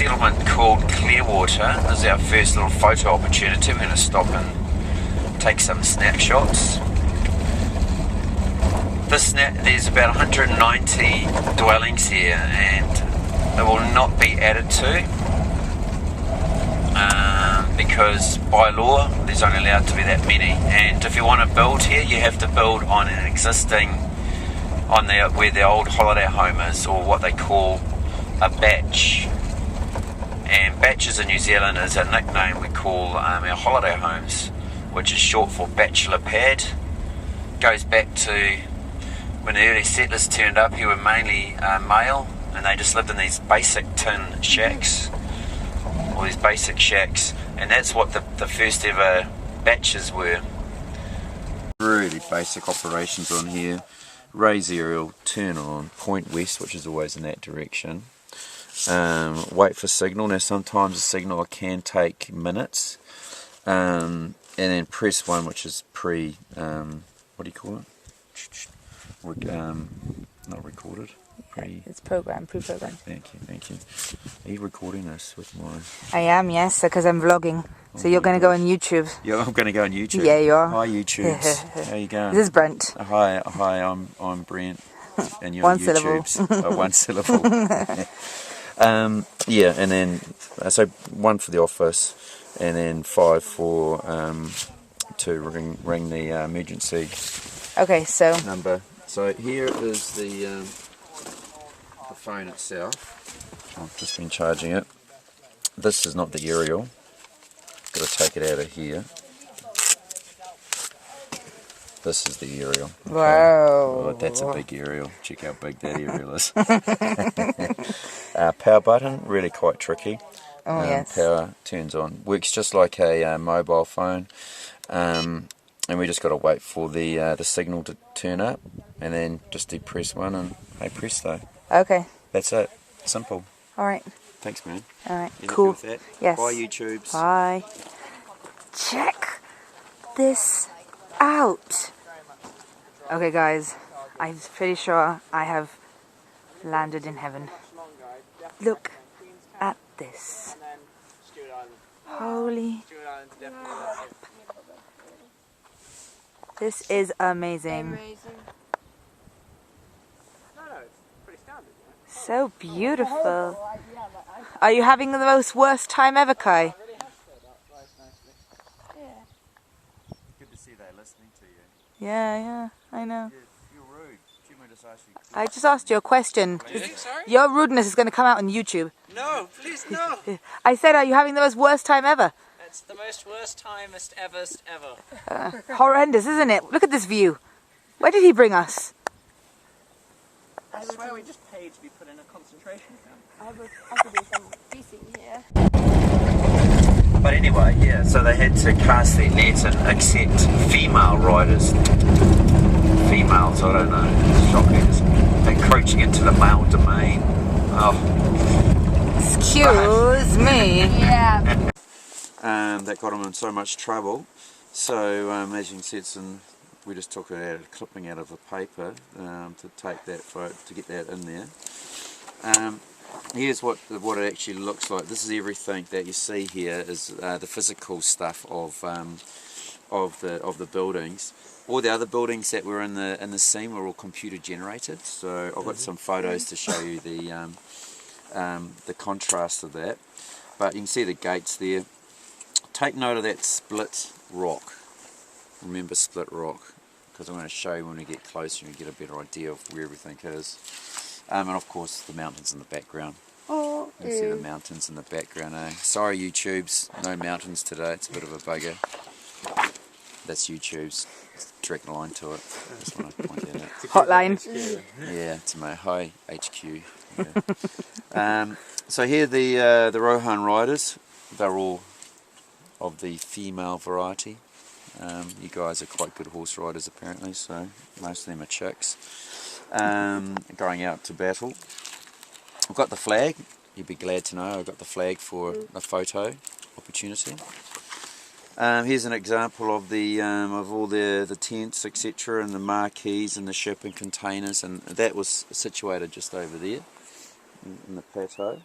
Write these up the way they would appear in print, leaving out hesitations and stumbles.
settlement called Clearwater. This is our first little photo opportunity. We're going to stop and take some snapshots. There's about 190 dwellings here, and it will not be added to because by law there's only allowed to be that many. And if you want to build here, you have to build on an existing, where the old holiday home is, or what they call a batch. And batches in New Zealand is a nickname we call our holiday homes, which is short for bachelor pad. Goes back to when the early settlers turned up. Here were mainly male, and they just lived in these basic tin shacks, all these basic shacks, and that's what the first ever batches were. Really basic operations on here. Raise aerial, turn on, point west, which is always in that direction. Wait for signal. Now sometimes the signal can take minutes, and then press 1, which is what do you call it? Not recorded. It's pre-programmed. Thank you. Are you recording this with my... I am, yes, because I'm vlogging. So you're going to go on YouTube. Yeah, I'm going to go on YouTube. Yeah, you are. Hi, YouTubes. How you going? This is Brent. Hi, I'm Brent. And you're One YouTubes. One syllable. Yeah, and then so 1 for the office, and then 5 for to ring the emergency. Okay, so number. So here is the phone itself. I've just been charging it. This is not the aerial. Got to take it out of here. This is the aerial. Okay. Wow. Oh, that's a big aerial. Check how big that aerial is. Power button, really quite tricky. Oh, yes. Power turns on. Works just like a mobile phone. And we just got to wait for the signal to turn up, and then just do press 1 and hey presto. Okay. That's it. Simple. Alright. Thanks, man. Alright, cool. with that? Yes. Bye, YouTubes. Bye. Check this out. Okay, guys, I'm pretty sure I have landed in heaven. Look at this. Holy crap. This is amazing. So beautiful. Are you having the most worst time ever, Kai? Good to see they're listening to you. Yeah, I know. You're rude. I just asked you a question. Sorry? Your rudeness is going to come out on YouTube. No, please, no. I said, are you having the most worst time ever? It's the most worst timest ever. Horrendous, isn't it? Look at this view. Where did he bring us? I swear we just paid to be put in a concentration camp. I could do some fishing here. But anyway, yeah, so they had to cast their net and accept female riders. Females, I don't know, shocking. Encroaching into the male domain. Oh. Excuse me. Yeah. That got them in so much trouble. So as you can see, we just took it out, a clipping out of the paper to take that photo, to get that in there. Here's what it actually looks like. This is everything that you see here is the physical stuff of the buildings. All the other buildings that were in the scene were all computer generated. So I've got some photos to show you the contrast of that. But you can see the gates there. Take note of that split rock. Remember split rock, because I'm going to show you when we get closer and you get a better idea of where everything is. And of course the mountains in the background. Oh, You can see the mountains in the background, eh? Sorry YouTubes, no mountains today, it's a bit of a bugger. That's YouTube's direct line to it. I just want to point that out. Hotline. Yeah, to my high HQ. Yeah. So here the Rohan riders, they're all of the female variety. You guys are quite good horse riders apparently, so most of them are chicks. Going out to battle. I've got the flag, you'd be glad to know I've got the flag for a photo opportunity. Here's an example of all the tents, etc., and the marquees and the shipping containers, and that was situated just over there in the plateau.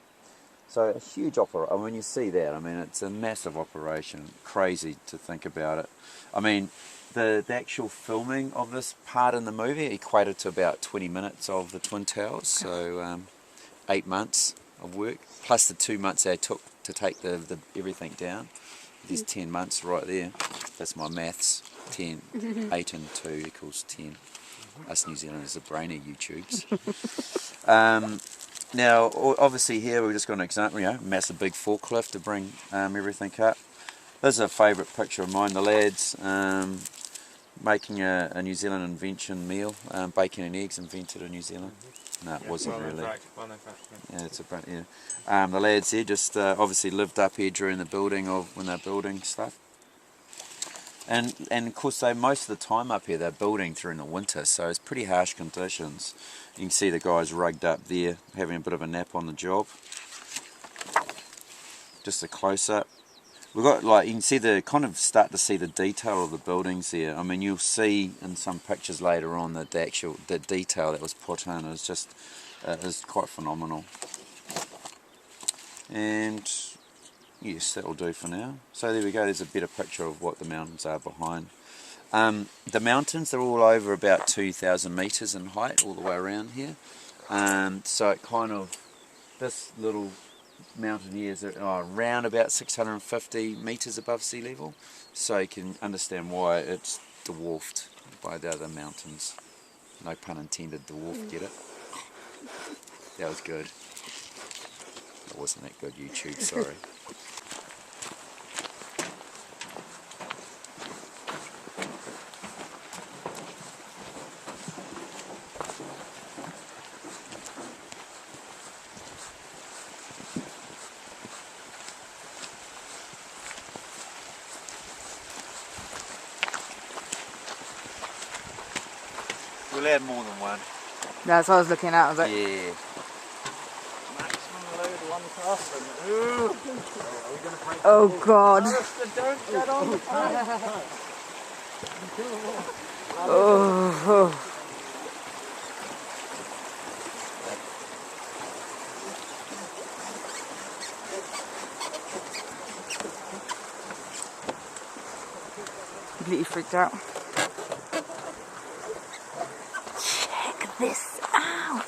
So a huge operation. When you see that, I mean, it's a massive operation. Crazy to think about it. I mean, the actual filming of this part in the movie equated to about 20 minutes of the Twin Towers. So 8 months of work, plus the 2 months they took to take the everything down. There's 10 months right there. That's my maths. 10, 8 and 2 equals 10. Us New Zealanders are brainy YouTubes. Now, obviously here we're just got an example, massive big forklift to bring everything up. This is a favourite picture of mine. The lads making a New Zealand invention meal. Bacon and eggs invented in New Zealand. No, it wasn't really. Yeah, it's a yeah. The lads there just obviously lived up here during the building of when they're building stuff. And of course most of the time up here they're building through in the winter, so it's pretty harsh conditions. You can see the guys rugged up there having a bit of a nap on the job. Just a close up. We've got you can see start to see the detail of the buildings there. I mean, you'll see in some pictures later on that the detail that was put in is just is quite phenomenal. And yes, that'll do for now. So there we go, there's a better picture of what the mountains are behind. The mountains, they're all over about 2,000 metres in height all the way around here. So it kind of, this little mountain here is around about 650 metres above sea level. So you can understand why it's dwarfed by the other mountains. No pun intended, dwarfed, get it? That was good. That wasn't that good, YouTube, sorry. We'll add more than one. That's what I was looking at. I was like, yeah. Maximum load, 1 person. Ooh. oh God. Don't get on the pipe. Oh. Completely freaked out. Check this out.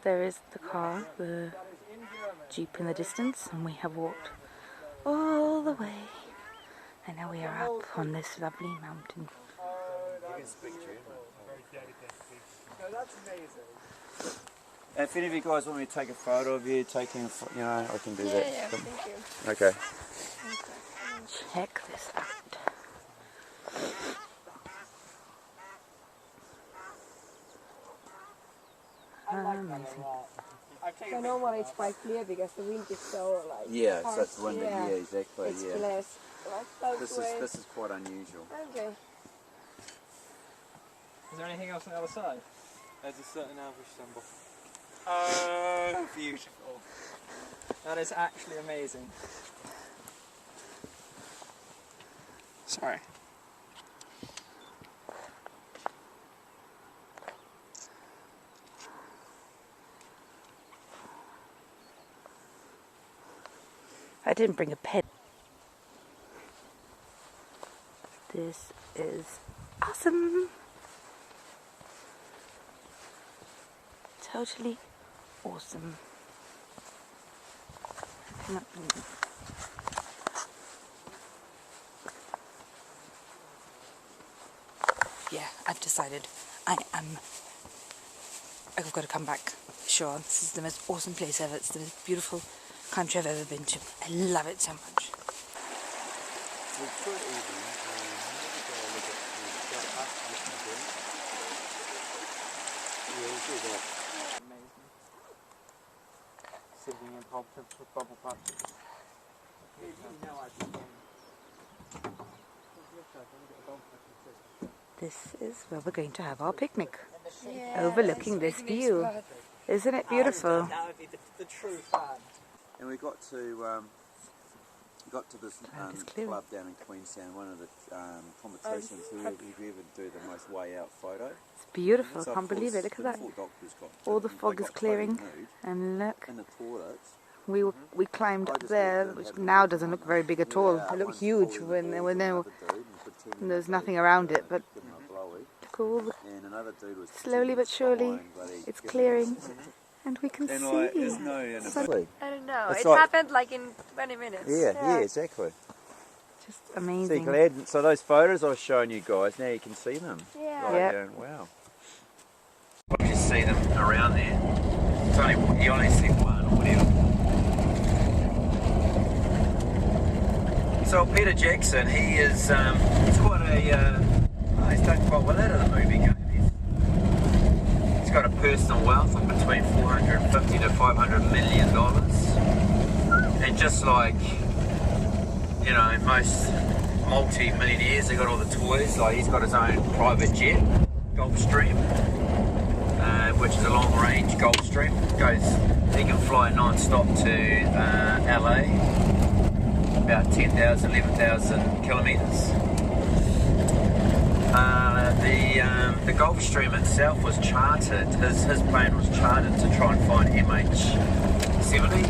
There is the car, the Jeep in the distance, and we have walked all the way. And now we are up on this lovely mountain. If any of you guys want me to take a photo of you taking, I can do that. Yeah, thank you. Okay. Check this out. Amazing. So normally it's quite clear because the wind is so Yeah, harsh. so it's windy. Yeah, exactly. It's Yeah. less This is quite unusual. Okay. Is there anything else on the other side? There's a certain average symbol. Oh, beautiful. That is actually amazing. Sorry. I didn't bring a pen. This is awesome. Totally awesome. Yeah, I've decided I've got to come back. Sure, this is the most awesome place ever. It's the most beautiful country I've ever been to. I love it so much. Amazing. Sitting in bubble patches. This is where we're going to have our picnic, Yeah, overlooking this view. Isn't it beautiful? That would be the true fan. And we got to got to this It's clearing. club down in Queenstown, one of the competitions, whoever do the most way out photo. It's beautiful. So I can't believe it. Look at that. 4 doctors got All the they fog is got clearing, totally nude and look, in the toilets. we climbed I up just there, walked in, which had a now look doesn't on look them. very big at all. Yeah, It looked one's huge pulling when the there balls were of no, another dude and pretending there's that nothing they around give it, but them a blowy. cool. And another dude was Slowly but surely, behind, bloody it's giving clearing, us- and we can And see. like, there's no inability. I don't know. It's It like- happened like in 20 minutes. Yeah, exactly. Just So, you amazing. can add, so those photos I was showing you guys, now you can see them. Yeah. Like, Yep. going, wow. You just see them around there. It's only, you only see one or whatever. So Peter Jackson, he is he's quite a he's done quite well out of the movie game. He's got a personal wealth of between $450 to $500 million, and just like you know most multi-millionaires, they got all the toys. Like he's got his own private jet, Gulfstream, which is a long-range Gulfstream. He can fly non-stop to LA. About 10,000, 11,000 kilometres. The Gulfstream itself was chartered, his plane was chartered to try and find MH70.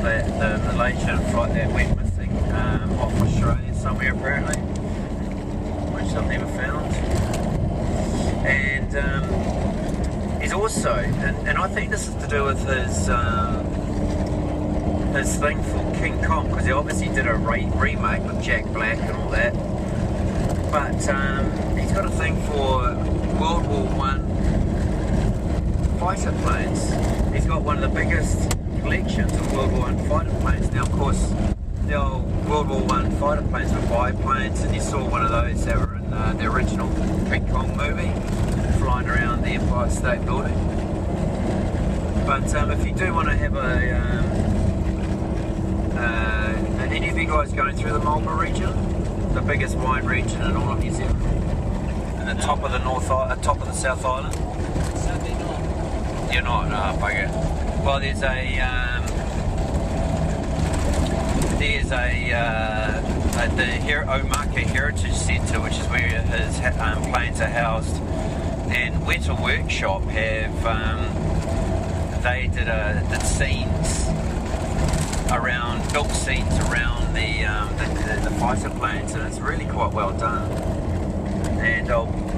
The Malaysian flight that went missing off Australia somewhere apparently, which I've never found. And he's also, and I think this is to do with his thing for King Kong, because he obviously did a remake with Jack Black and all that, but he's got a thing for World War I fighter planes. He's got one of the biggest collections of World War I fighter planes. Now of course the old World War I fighter planes were biplanes, and you saw one of those that were in the original King Kong movie flying around the Empire State Building. But if you do want to have are any of you guys going through the Marlborough region? The biggest wine region in all of New Zealand? And the top of the top of the South Island? Sadly not. You're not? No, bugger. Well, there's the Omaka Heritage Centre, which is where his planes are housed, and Weta Workshop they did scenes built scenes around the fighter planes, and it's really quite well done. And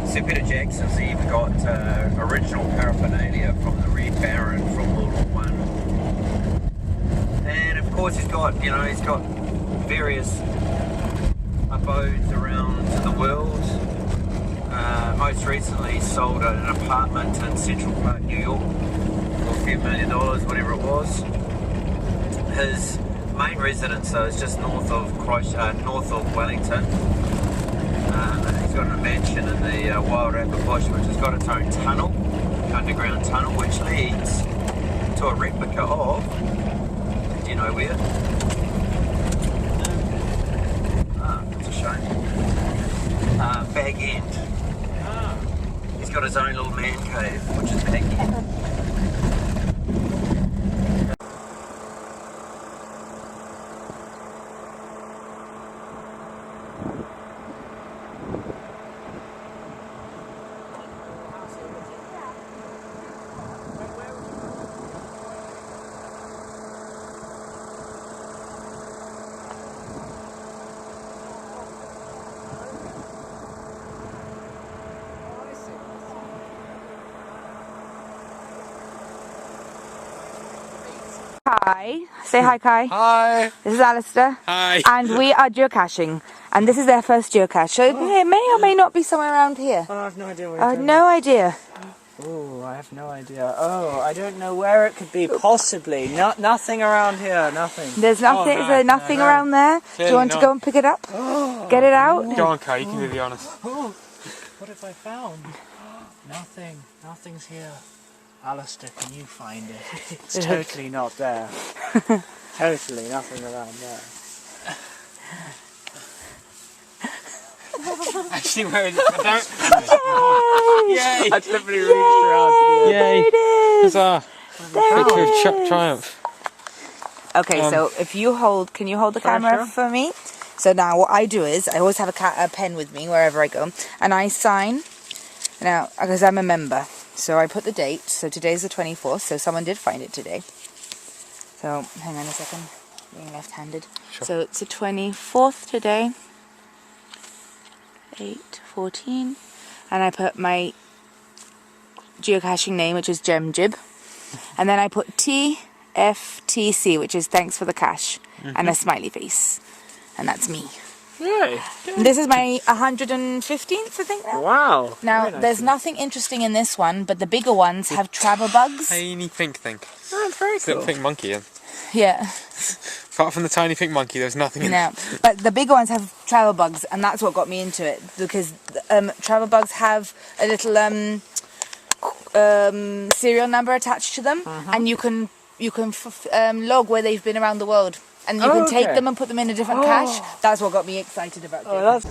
Sir Peter Jackson's even got original paraphernalia from the Red Baron from World War I. And of course he's got various abodes around the world. Most recently he sold an apartment in Central Park, New York for a few $1 million, whatever it was. His main residence though is just north of Wellington. He's got a mansion in the Wairarapa Bush, which has got its own tunnel, underground tunnel, which leads to a replica of, do you know where? It's a shame. Bag End. He's got his own little man cave, which is Bag End. Kai, say hi Kai. Hi. This is Alistair. Hi. And we are geocaching. And this is their first geocache. So it may or may not be somewhere around here. Oh, I have no idea where I have no idea. Oh, I have no idea. Oh, I don't know where it could be. Possibly. Nothing around here. Nothing. There's nothing. no, is there nothing no. around there? Do you Clearly want to not. go and pick it up? Get it out? Go on, Kai, you can be honest. Oh, what have I found? Nothing. Nothing's here. Alistair, can you find it? It's totally not there. Totally nothing around there. Actually, where is it? I don't. Yay! I deliberately reached around. Yay! There it is. Huzzah! Victory of triumph. Okay, so if you hold, can you hold the camera for me? So now what I do is, I always have a pen with me wherever I go, and I sign, now, because I'm a member, so I put the date, so today's the 24th, so someone did find it today. So, hang on a second, being left-handed. Sure. So it's the 24th today, 8:14, and I put my geocaching name, which is GemJib, and then I put TFTC, which is thanks for the cache, and a smiley face, and that's me. Yay. This is my 115th, I think now. Wow. Now, Very nice. there's nothing interesting in this one, but the bigger ones have travel bugs. Tiny pink thing. Oh, very Little cool. pink monkey. Yeah. Yeah, Apart from the tiny pink monkey, there's nothing in no. But the bigger ones have travel bugs, and that's what got me into it, because travel bugs have a little serial number attached to them, and you can log where they've been around the world. And you can take them and put them in a different cache. That's what got me excited about it. Oh, that's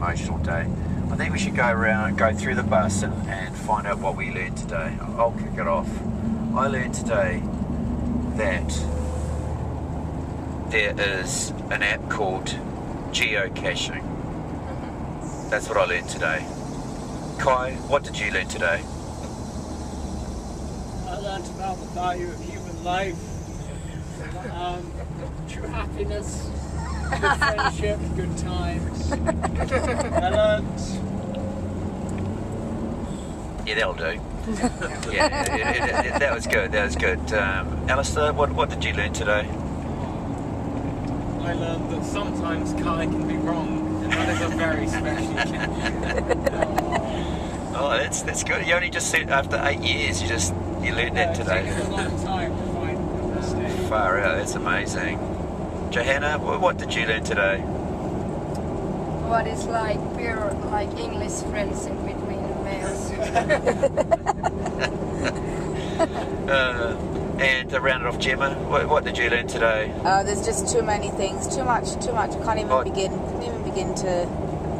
emotional day. I think we should go through the bus and find out what we learned today. I'll kick it off. I learned today that there is an app called geocaching. That's what I learned today. Kai, what did you learn today? I learned about the value of human life, true happiness, good friendship, good times. I learned. Yeah, that'll do. Yeah, that was good. That was good. Alistair, what did you learn today? I learned that sometimes Kai can be wrong, and that is a very special Oh, that's good. You only just said after 8 years, you learned that It's today. taken a long time to find a mistake. Far out, that's amazing. Johanna, what did you learn today? What is like pure like English friendship between males. And to round it off, Gemma, what did you learn today? There's just too many things, too much. I can't even begin to.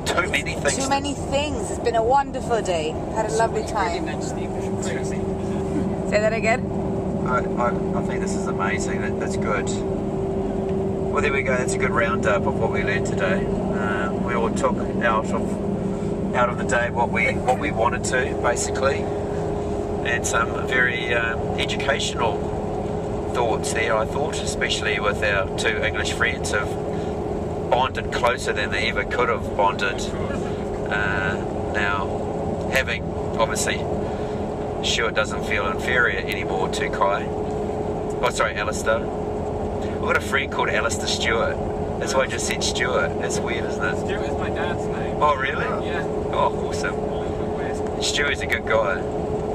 Too many things. Too many things. It's been a wonderful day. Had a lovely time. Say that again. I think this is amazing. That's good. Well, there we go. That's a good roundup of what we learned today. We all took out of the day what we wanted to, basically, and some very educational thoughts there. I thought, especially with our two English friends, have bonded closer than they ever could have bonded. Now, having obviously, Stuart doesn't feel inferior anymore to Kai. Oh, sorry, Alistair. I've got a friend called Alistair Stewart. That's why I just said Stuart. That's weird, isn't it? Stuart is my dad's name. Oh, really? Yeah. Oh, awesome. Stuart's a good guy,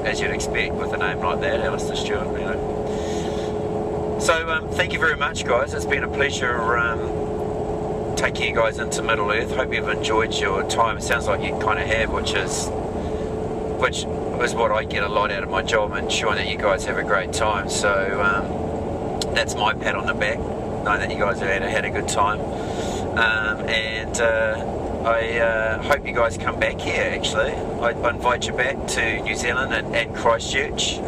as you'd expect with a name like that, Alistair Stewart, you know. So, thank you very much, guys. It's been a pleasure taking you guys into Middle Earth. Hope you've enjoyed your time. It sounds like you kind of have, which is what I get a lot out of my job, ensuring that you guys have a great time. So that's my pat on the back, knowing that you guys have had a good time. I hope you guys come back here, actually. I invite you back to New Zealand and Christchurch.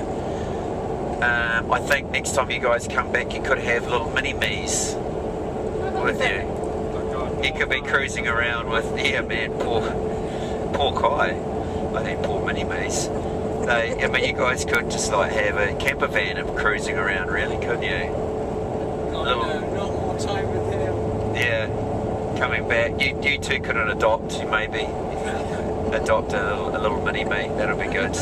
I think next time you guys come back, you could have little mini-me's with you. You could be cruising around with, yeah, man, poor Kai. I think poor mini-me's. I mean, you guys could just like have a camper van and cruising around, really, couldn't you? Not more time with him. Yeah, coming back. You two could adopt, maybe. Adopt a little mini-me. That'll be good.